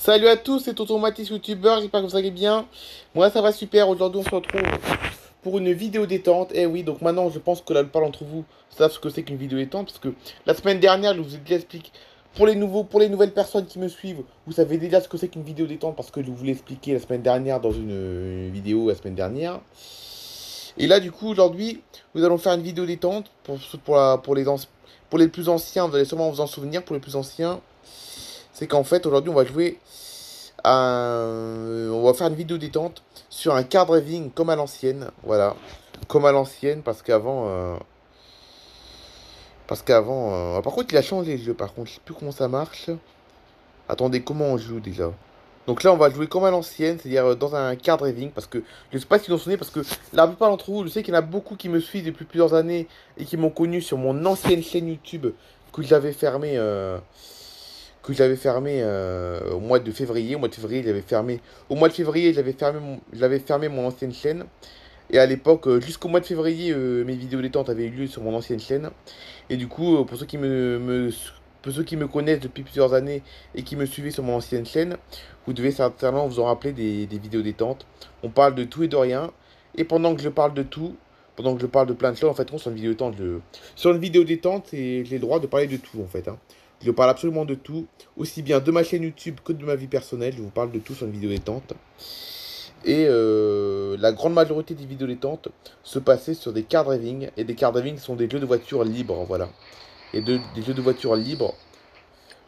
Salut à tous, c'est Tonton Mathis, youtubeur, j'espère que vous allez bien. Moi ça va super, aujourd'hui on se retrouve pour une vidéo détente. Eh oui, donc maintenant je pense que la plupart d'entre vous savent ce que c'est qu'une vidéo détente, parce que la semaine dernière je vous ai déjà expliqué, pour les nouvelles personnes qui me suivent, vous savez déjà ce que c'est qu'une vidéo détente, parce que je vous l'ai expliqué la semaine dernière dans une vidéo la semaine dernière. Et là du coup aujourd'hui, nous allons faire une vidéo détente, pour les plus anciens, vous allez sûrement vous en souvenir, pour les plus anciens, c'est qu'en fait aujourd'hui on va jouer on va faire une vidéo détente sur un car driving comme à l'ancienne. Voilà. Comme à l'ancienne, par contre, il a changé le jeu. Par contre, je sais plus comment ça marche. Attendez, comment on joue déjà? Donc là, on va jouer comme à l'ancienne, c'est-à-dire dans un car driving. Parce que je sais pas si vous vous en souvenez, parce que la plupart d'entre vous, je sais qu'il y en a beaucoup qui me suivent depuis plusieurs années et qui m'ont connu sur mon ancienne chaîne YouTube que j'avais fermée. Au mois de février. Au mois de février, j'avais fermé. Au mois de février, j'avais fermé mon ancienne chaîne. Et à l'époque, jusqu'au mois de février, mes vidéos détente avaient eu lieu sur mon ancienne chaîne. Et du coup, pour ceux qui me connaissent depuis plusieurs années et qui me suivaient sur mon ancienne chaîne, vous devez certainement vous en rappeler des vidéos détente. On parle de tout et de rien. Et pendant que je parle de tout, pendant que je parle de plein de choses, en fait, sur une vidéo détente, sur une vidéo détente, j'ai le droit de parler de tout, en fait, hein. Je parle absolument de tout, aussi bien de ma chaîne YouTube que de ma vie personnelle. Je vous parle de tout sur une vidéo détente. Et la grande majorité des vidéos détente se passaient sur des car driving. Et des car driving sont des jeux de voitures libres, voilà. Des jeux de voitures libres,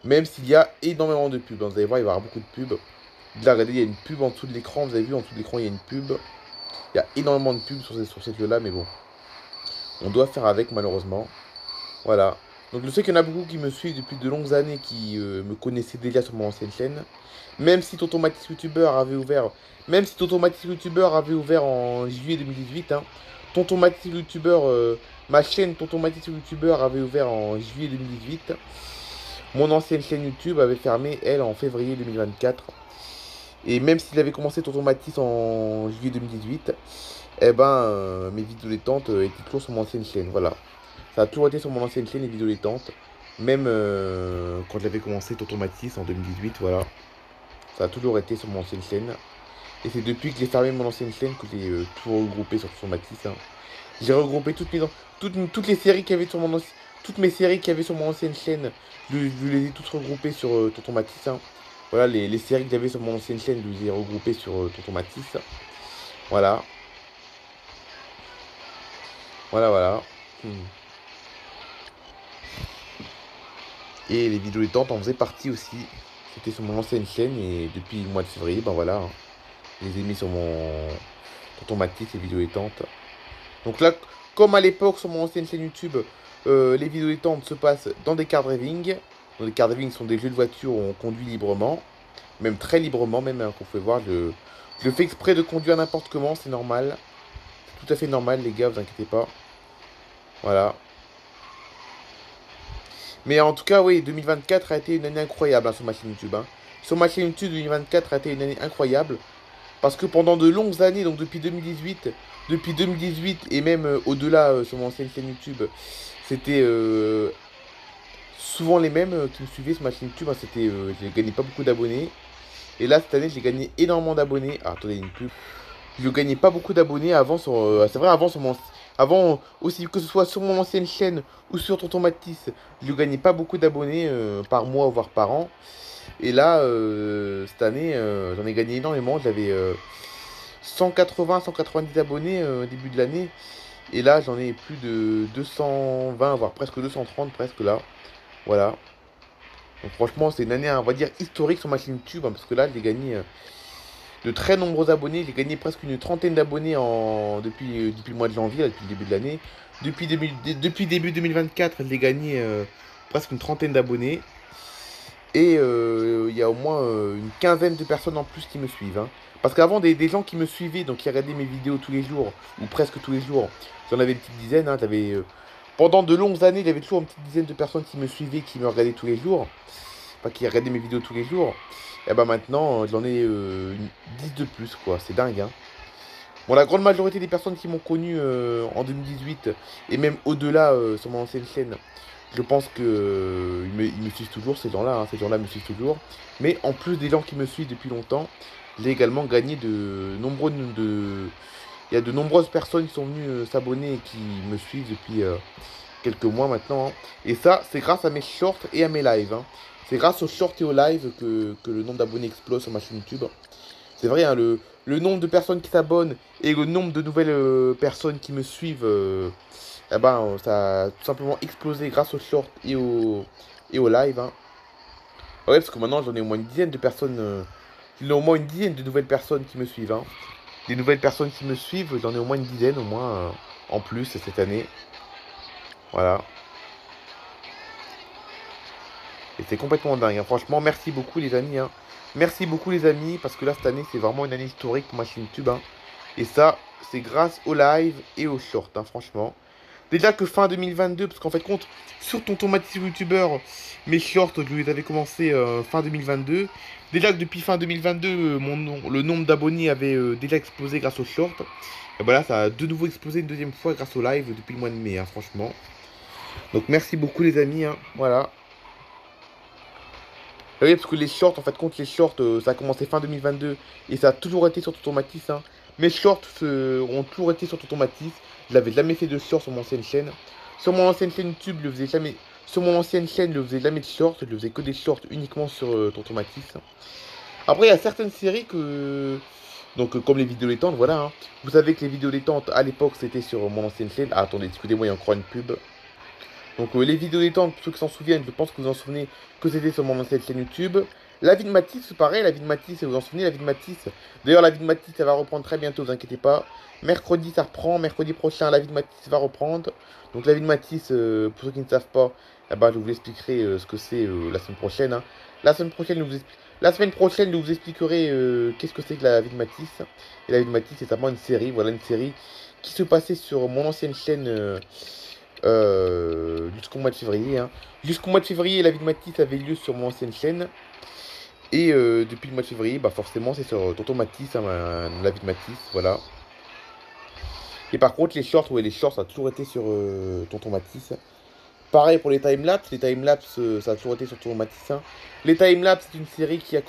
même s'il y a énormément de pubs. Vous allez voir, il va y avoir beaucoup de pubs. Là, regardez, il y a une pub en dessous de l'écran. Vous avez vu, en dessous de l'écran, il y a une pub. Il y a énormément de pubs sur ces jeux-là, mais bon. On doit faire avec, malheureusement. Voilà. Donc je sais qu'il y en a beaucoup qui me suivent depuis de longues années, qui me connaissaient déjà sur mon ancienne chaîne. Même si Tonton Mathis YouTuber avait ouvert, même si Tonton Mathis YouTuber avait ouvert en juillet 2018, hein. Tonton Mathis YouTuber, ma chaîne Tonton Mathis YouTuber avait ouvert en juillet 2018. Mon ancienne chaîne YouTube avait fermé, elle, en février 2024. Et même s'il avait commencé Tonton Mathis en juillet 2018, eh ben, mes vidéos détentes étaient toujours sur mon ancienne chaîne, voilà. Ça a toujours été sur mon ancienne chaîne, les vidéos détentes. Même quand j'avais commencé Tonton Mathis en 2018, voilà. Ça a toujours été sur mon ancienne chaîne. Et c'est depuis que j'ai fermé mon ancienne chaîne que j'ai tout regroupé sur Tonton Mathis, hein. J'ai regroupé toutes les séries qu'il y avait sur toutes mes séries qu'il y avait sur mon ancienne chaîne. Je les ai toutes regroupées sur Tonton Mathis, hein. Voilà, les séries que j'avais sur mon ancienne chaîne, je les ai regroupées sur Tonton Mathis. Voilà. Voilà, voilà. Et les vidéos détente en faisaient partie aussi. C'était sur mon ancienne chaîne et depuis le mois de février, ben voilà, hein, je les ai mis sur mon Tonton Mathis, les vidéos détente. Donc là, comme à l'époque sur mon ancienne chaîne YouTube, les vidéos détente se passent dans des car driving. Donc les car driving sont des jeux de voiture où on conduit librement, même très librement, même hein, qu'on pouvez voir. Je fais exprès de conduire n'importe comment, c'est normal. C'est tout à fait normal, les gars, vous inquiétez pas. Voilà. Mais en tout cas, oui, 2024 a été une année incroyable hein, sur ma chaîne YouTube, hein. Sur ma chaîne YouTube, 2024 a été une année incroyable. Parce que pendant de longues années, donc depuis 2018 et même au-delà sur mon ancienne chaîne YouTube, c'était souvent les mêmes qui me suivaient sur ma chaîne YouTube, hein. J'ai gagné pas beaucoup d'abonnés. Et là, cette année, j'ai gagné énormément d'abonnés. Ah, attendez, une pub. Je gagnais pas beaucoup d'abonnés avant sur. C'est vrai, avant sur mon. Avant, aussi que ce soit sur mon ancienne chaîne ou sur Tonton Mathis, je gagnais pas beaucoup d'abonnés par mois, voire par an. Et là, cette année, j'en ai gagné énormément. J'avais 180, 190 abonnés au début de l'année. Et là, j'en ai plus de 220, voire presque 230, presque là. Voilà. Donc franchement, c'est une année, on va dire, historique sur ma chaîne YouTube, hein, parce que là, j'ai gagné de très nombreux abonnés. J'ai gagné presque une trentaine d'abonnés depuis le mois de janvier, là, depuis le début de l'année. Depuis début 2024, j'ai gagné presque une trentaine d'abonnés. Et il y a au moins une quinzaine de personnes en plus qui me suivent, hein. Parce qu'avant, des gens qui me suivaient, donc qui regardaient mes vidéos tous les jours, ou presque tous les jours, j'en avais une petite dizaine, hein. Pendant de longues années, il y avait toujours une petite dizaine de personnes qui me suivaient, qui me regardaient tous les jours. Enfin, qui regardaient mes vidéos tous les jours. Et bah maintenant, j'en ai 10 de plus, quoi. C'est dingue, hein. Bon, la grande majorité des personnes qui m'ont connu en 2018, et même au-delà sur mon ancienne chaîne, je pense que ils me suivent toujours, ces gens-là, hein, ces gens-là me suivent toujours. Mais en plus des gens qui me suivent depuis longtemps, j'ai également gagné il y a de nombreuses personnes qui sont venues s'abonner et qui me suivent depuis quelques mois maintenant, hein. Et ça, c'est grâce à mes shorts et à mes lives, hein. C'est grâce aux shorts et aux lives que le nombre d'abonnés explose sur ma chaîne YouTube. C'est vrai, hein, le nombre de personnes qui s'abonnent et le nombre de nouvelles personnes qui me suivent, eh ben, ça a tout simplement explosé grâce aux shorts et aux lives, hein. Ouais, parce que maintenant, j'en ai au moins une dizaine de personnes, j'en ai au moins une dizaine de nouvelles personnes qui me suivent, hein. Des nouvelles personnes qui me suivent, j'en ai au moins une dizaine, au moins, en plus, cette année. Voilà. Et c'est complètement dingue, hein. Franchement, merci beaucoup les amis, hein. Merci beaucoup les amis, parce que là, cette année, c'est vraiment une année historique pour ma chaîne YouTube, hein. Et ça, c'est grâce aux lives et aux shorts, hein, franchement. Déjà que fin 2022, parce qu'en fait, compte, sur Tonton Mathis YouTubeur, mes shorts, je les avais commencé fin 2022. Déjà que depuis fin 2022, le nombre d'abonnés avait déjà explosé grâce aux shorts. Et voilà, ça a de nouveau explosé une deuxième fois grâce aux lives depuis le mois de mai, hein, franchement. Donc merci beaucoup les amis, hein, voilà. Oui, parce que les shorts, en fait, compte les shorts, ça a commencé fin 2022 et ça a toujours été sur Tonton Mathis, hein. Mes shorts ont toujours été sur Tonton Mathis. Je n'avais jamais fait de shorts sur mon ancienne chaîne. Sur mon ancienne chaîne YouTube, je le faisais jamais. Sur mon ancienne chaîne, je ne faisais jamais de shorts. Je ne faisais que des shorts uniquement sur Tonton Mathis. Après, il y a certaines séries que. Donc, comme les vidéos détentes, voilà, hein. Vous savez que les vidéos détentes, à l'époque, c'était sur mon ancienne chaîne. Ah, attendez, excusez-moi, il y a encore une pub. Donc les vidéos détentes, pour ceux qui s'en souviennent, je pense que vous en souvenez que c'était sur mon ancienne chaîne YouTube. La vie de Mathis, c'est pareil, la vie de Mathis, vous en souvenez, la vie de Mathis. D'ailleurs, la vie de Mathis, ça va reprendre très bientôt, vous inquiétez pas. Mercredi, ça reprend, mercredi prochain, la vie de Mathis va reprendre. Donc la vie de Mathis, pour ceux qui ne savent pas, eh ben, je vous expliquerai ce que c'est la semaine prochaine, hein. La semaine prochaine, je vous expliquerai qu'est-ce que c'est que la vie de Mathis. Et la vie de Mathis, c'est simplement une série, voilà, une série qui se passait sur mon ancienne chaîne jusqu'au mois de février, hein. Jusqu'au mois de février, la vie de Mathis avait lieu sur mon ancienne chaîne. Et depuis le mois de février, bah forcément, c'est sur Tonton Mathis, hein, la vie de Mathis, voilà. Et par contre, les shorts, ouais, les shorts, ça a toujours été sur Tonton Mathis. Pareil pour les timelapses, ça a toujours été sur Tonton Mathis, hein. Les timelapses, c'est une série qui a...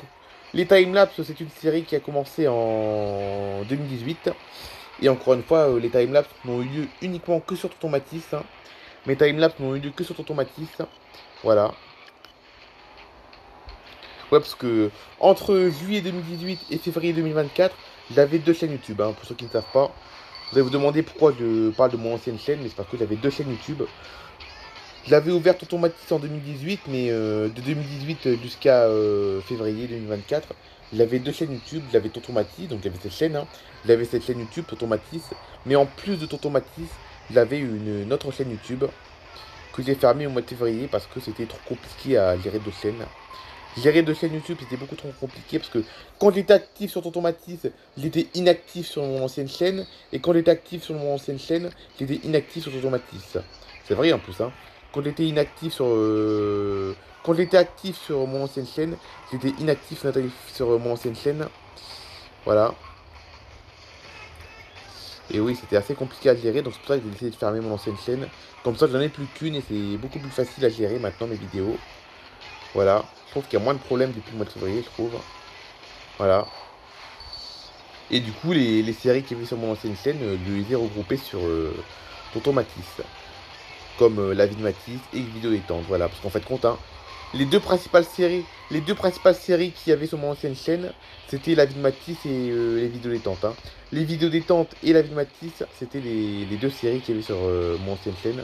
Les timelapses, c'est une série qui a commencé en 2018. Et encore une fois, les timelapses n'ont eu lieu uniquement que sur Tonton Mathis, hein. Mes timelapses n'ont eu lieu que sur Tonton Mathis. Voilà. Ouais, parce que entre juillet 2018 et février 2024, j'avais deux chaînes YouTube, hein, pour ceux qui ne savent pas. Vous allez vous demander pourquoi je parle de mon ancienne chaîne, mais c'est parce que j'avais deux chaînes YouTube. J'avais ouvert Tonton Mathis en 2018, mais de 2018 jusqu'à février 2024, j'avais deux chaînes YouTube. J'avais Tonton Mathis, donc j'avais cette chaîne, hein. J'avais cette chaîne YouTube, Tonton Mathis. Mais en plus de Tonton Mathis, j'avais une autre chaîne YouTube que j'ai fermée au mois de février parce que c'était trop compliqué à gérer deux chaînes. Gérer deux chaînes YouTube, c'était beaucoup trop compliqué parce que quand j'étais actif sur Tonton Mathis, j'étais inactif sur mon ancienne chaîne. Et quand j'étais actif sur mon ancienne chaîne, j'étais inactif sur Tonton Mathis. C'est vrai en plus, hein. Quand j'étais inactif sur... Quand j'étais actif sur mon ancienne chaîne, j'étais inactif sur mon ancienne chaîne. Voilà. Et oui, c'était assez compliqué à gérer, donc c'est pour ça que j'ai décidé de fermer mon ancienne chaîne. Comme ça, j'en ai plus qu'une et c'est beaucoup plus facile à gérer maintenant mes vidéos. Voilà. Je trouve qu'il y a moins de problèmes depuis le mois de février, je trouve. Voilà. Et du coup, les séries qu'il y avait sur mon ancienne chaîne, je les ai regroupées sur Tonton Mathis. Comme La vie de Mathis et Vidéo détente. Voilà, parce qu'en fait, compte, hein, les deux principales séries qu'il y avait sur mon ancienne chaîne, c'était La vie de Mathis et les vidéos détentes, hein. Les vidéos détentes et La vie de Mathis, c'était les deux séries qu'il y avait sur mon ancienne chaîne.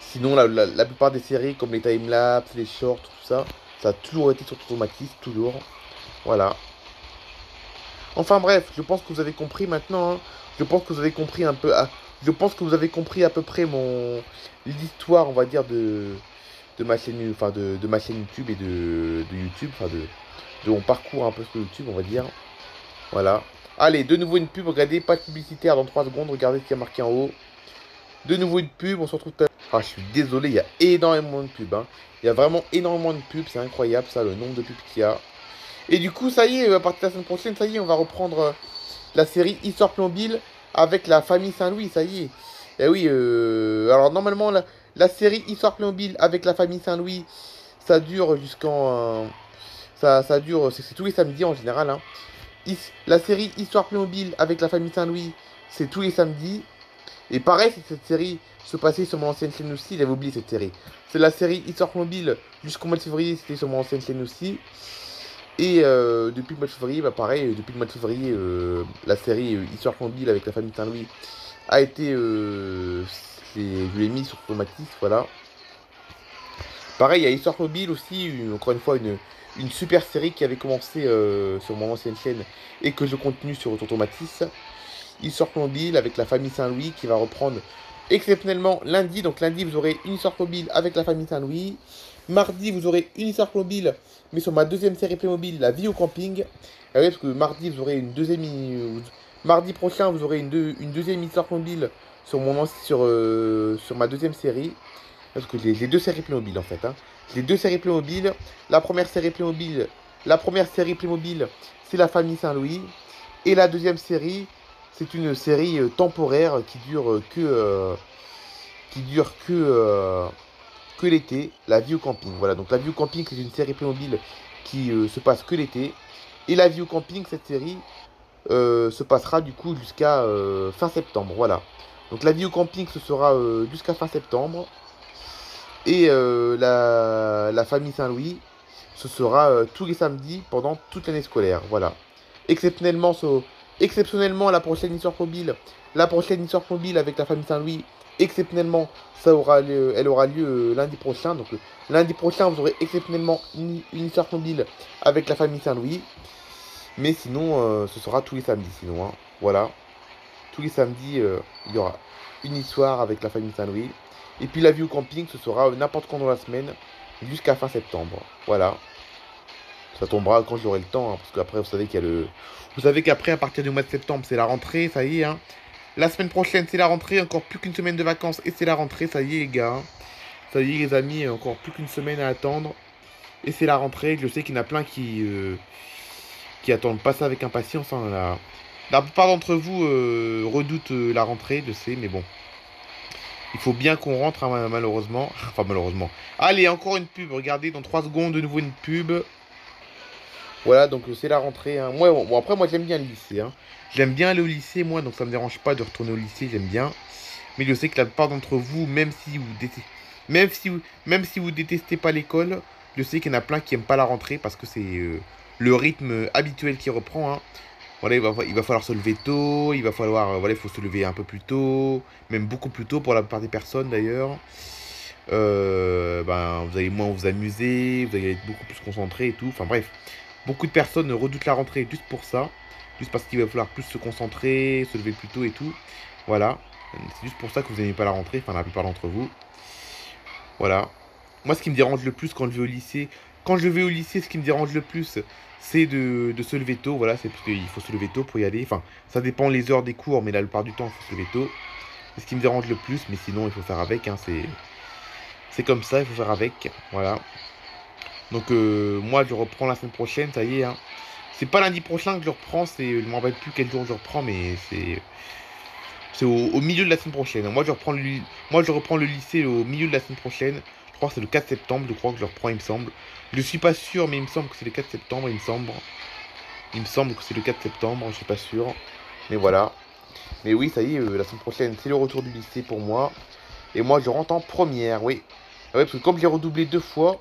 Sinon, la plupart des séries, comme les timelapses, les shorts, tout ça, ça a toujours été sur Tonton Mathis, toujours. Voilà. Enfin bref, je pense que vous avez compris maintenant, hein. Je pense que vous avez compris un peu... Je pense que vous avez compris à peu près l'histoire, on va dire, de ma chaîne, enfin de ma chaîne YouTube et de YouTube, enfin de mon parcours un peu sur YouTube, on va dire. Voilà. Allez, de nouveau une pub, regardez, pas de publicitaire dans 3 secondes, regardez ce qu'il y a marqué en haut. De nouveau une pub, on se retrouve tout à l'heure. Ah, je suis désolé, il y a énormément de pubs, hein. Il y a vraiment énormément de pubs, c'est incroyable ça, le nombre de pubs qu'il y a. Et du coup, ça y est, à partir de la semaine prochaine, ça y est, on va reprendre la série Histoire Plombile avec la famille Saint-Louis, ça y est. Et oui, alors normalement, la série Histoire Plombile avec la famille Saint-Louis, Ça dure jusqu'en... ça dure, c'est tous les samedis en général, hein. La série Histoire Playmobil avec la famille Saint-Louis, c'est tous les samedis. Et pareil, cette série se passait sur mon ancienne chaîne aussi, j'avais oublié cette série. C'est la série Histoire Playmobil jusqu'au mois de février, c'était sur mon ancienne chaîne aussi. Et depuis le mois de février, bah pareil, depuis le mois de février, la série Histoire Playmobil avec la famille Saint-Louis a été... je l'ai mis sur Tomatis, voilà. Pareil, il y a Histoire Mobile aussi, encore une fois, une super série qui avait commencé sur mon ancienne chaîne et que je continue sur Tonton Matisse. Histoire Mobile avec la famille Saint-Louis qui va reprendre exceptionnellement lundi. Donc lundi, vous aurez une Histoire Mobile avec la famille Saint-Louis. Mardi, vous aurez une Histoire Mobile, mais sur ma deuxième série Playmobil, La vie au camping. Ah oui, parce que mardi, vous aurez une deuxième... Mardi prochain, vous aurez une deuxième Histoire Mobile sur ma deuxième série. Parce que les deux séries Playmobil en fait. Hein. Les deux séries Playmobil. La première série Playmobil, c'est la famille Saint-Louis. Et la deuxième série, c'est une série temporaire que l'été. La vie au camping. Voilà. Donc la vie au camping, c'est une série Playmobil qui se passe que l'été. Et la vie au camping, cette série se passera du coup jusqu'à fin septembre. Voilà. Donc la vie au camping, ce sera jusqu'à fin septembre. Et la famille Saint-Louis, ce sera tous les samedis pendant toute l'année scolaire. Voilà. Exceptionnellement, exceptionnellement la prochaine histoire mobile avec la famille Saint-Louis, exceptionnellement, elle aura lieu lundi prochain. Donc lundi prochain, vous aurez exceptionnellement une histoire mobile avec la famille Saint-Louis. Mais sinon, ce sera tous les samedis. Sinon, hein. Voilà. Tous les samedis, il y aura une histoire avec la famille Saint-Louis. Et puis la vie au camping, ce sera n'importe quand dans la semaine, jusqu'à fin septembre. Voilà. Ça tombera quand j'aurai le temps, hein, parce qu'après, vous savez qu'il y a le... Vous savez qu'après, à partir du mois de septembre, c'est la rentrée, ça y est. Hein. La semaine prochaine, c'est la rentrée, encore plus qu'une semaine de vacances, et c'est la rentrée, ça y est les gars. Hein. Ça y est les amis, encore plus qu'une semaine à attendre. Et c'est la rentrée, je sais qu'il y en a plein qui attendent pas ça avec impatience. Hein, la plupart d'entre vous redoutent la rentrée, je sais, mais bon. Il faut bien qu'on rentre, hein, malheureusement. Enfin, malheureusement. Allez, encore une pub. Regardez, dans 3 secondes, de nouveau une pub. Voilà, donc c'est la rentrée. Hein. Moi, bon, après, moi, j'aime bien le lycée. Hein. J'aime bien aller au lycée, moi, donc ça me dérange pas de retourner au lycée, j'aime bien. Mais je sais que la plupart d'entre vous, même si vous détestez pas l'école, je sais qu'il y en a plein qui aiment pas la rentrée parce que c'est le rythme habituel qui reprend. Hein. Voilà, il va falloir se lever tôt, il va falloir, voilà, il faut se lever un peu plus tôt, même beaucoup plus tôt pour la plupart des personnes d'ailleurs. Ben, vous allez moins vous amuser, vous allez être beaucoup plus concentré et tout. Enfin bref, beaucoup de personnes redoutent la rentrée juste pour ça, juste parce qu'il va falloir plus se concentrer, se lever plus tôt et tout. Voilà, c'est juste pour ça que vous n'aimez pas la rentrée, enfin la plupart d'entre vous. Voilà. Moi, ce qui me dérange le plus quand je vais au lycée, ce qui me dérange le plus, c'est de se lever tôt. Voilà, c'est parce qu'il faut se lever tôt pour y aller. Enfin, ça dépend les heures des cours, mais la plupart du temps, il faut se lever tôt. C'est ce qui me dérange le plus, mais sinon, il faut faire avec. Hein, c'est comme ça, il faut faire avec. Voilà. Donc, moi, je reprends la semaine prochaine, ça y est. Hein. C'est pas lundi prochain que je reprends, je ne me rappelle plus quel jour je reprends, mais c'est au milieu de la semaine prochaine. Moi, je reprends le lycée au milieu de la semaine prochaine. Je crois que c'est le 4 septembre, je crois que je reprends, il me semble. Je suis pas sûr, mais il me semble que c'est le 4 septembre, il me semble. Il me semble que c'est le 4 septembre, je suis pas sûr. Mais voilà. Mais oui, ça y est, la semaine prochaine, c'est le retour du lycée pour moi. Et moi, je rentre en première, oui. Ah ouais, parce que comme j'ai redoublé 2 fois,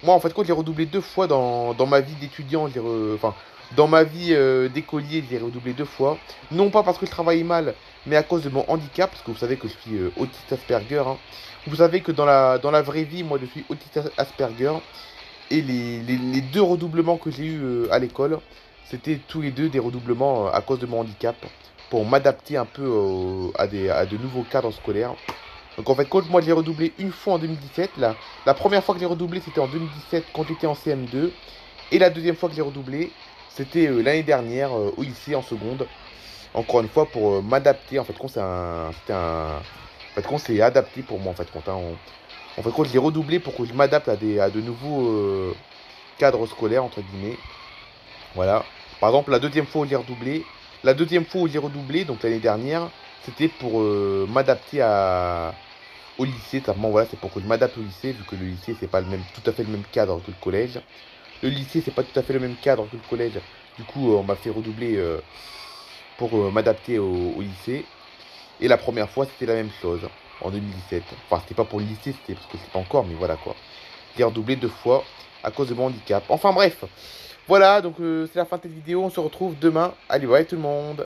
moi, en fait, quand j'ai redoublé 2 fois dans ma vie d'étudiant, enfin, dans ma vie d'écolier, j'ai redoublé 2 fois. Non pas parce que je travaillais mal, mais à cause de mon handicap, parce que vous savez que je suis autiste Asperger. Hein. Vous savez que dans la vraie vie, moi, je suis autiste Asperger. Et les 2 redoublements que j'ai eus à l'école, c'était tous les 2 des redoublements à cause de mon handicap, pour m'adapter un peu à de nouveaux cadres scolaires. Donc en fait, quand moi j'ai redoublé une fois en 2017, la première fois que j'ai redoublé, c'était en 2017 quand j'étais en CM2. Et la deuxième fois que j'ai redoublé, c'était l'année dernière au lycée en seconde. Encore une fois pour m'adapter. En fait, quand c'est adapté pour moi en fait. En fait, quand je l'ai redoublé pour que je m'adapte à de nouveaux cadres scolaires entre guillemets. Voilà. Par exemple, la deuxième fois où j'ai redoublé, donc l'année dernière, c'était pour m'adapter au lycée. Simplement, voilà, c'est pour que je m'adapte au lycée, vu que le lycée, c'est pas le même, tout à fait le même cadre que le collège. Le lycée, c'est pas tout à fait le même cadre que le collège. Du coup, on m'a fait redoubler pour m'adapter au lycée. Et la première fois, c'était la même chose, en 2017. Enfin, c'était pas pour le lycée, c'était parce que c'est pas encore, mais voilà quoi. J'ai redoublé 2 fois à cause de mon handicap. Enfin bref, voilà, donc c'est la fin de cette vidéo. On se retrouve demain. Allez, bye tout le monde.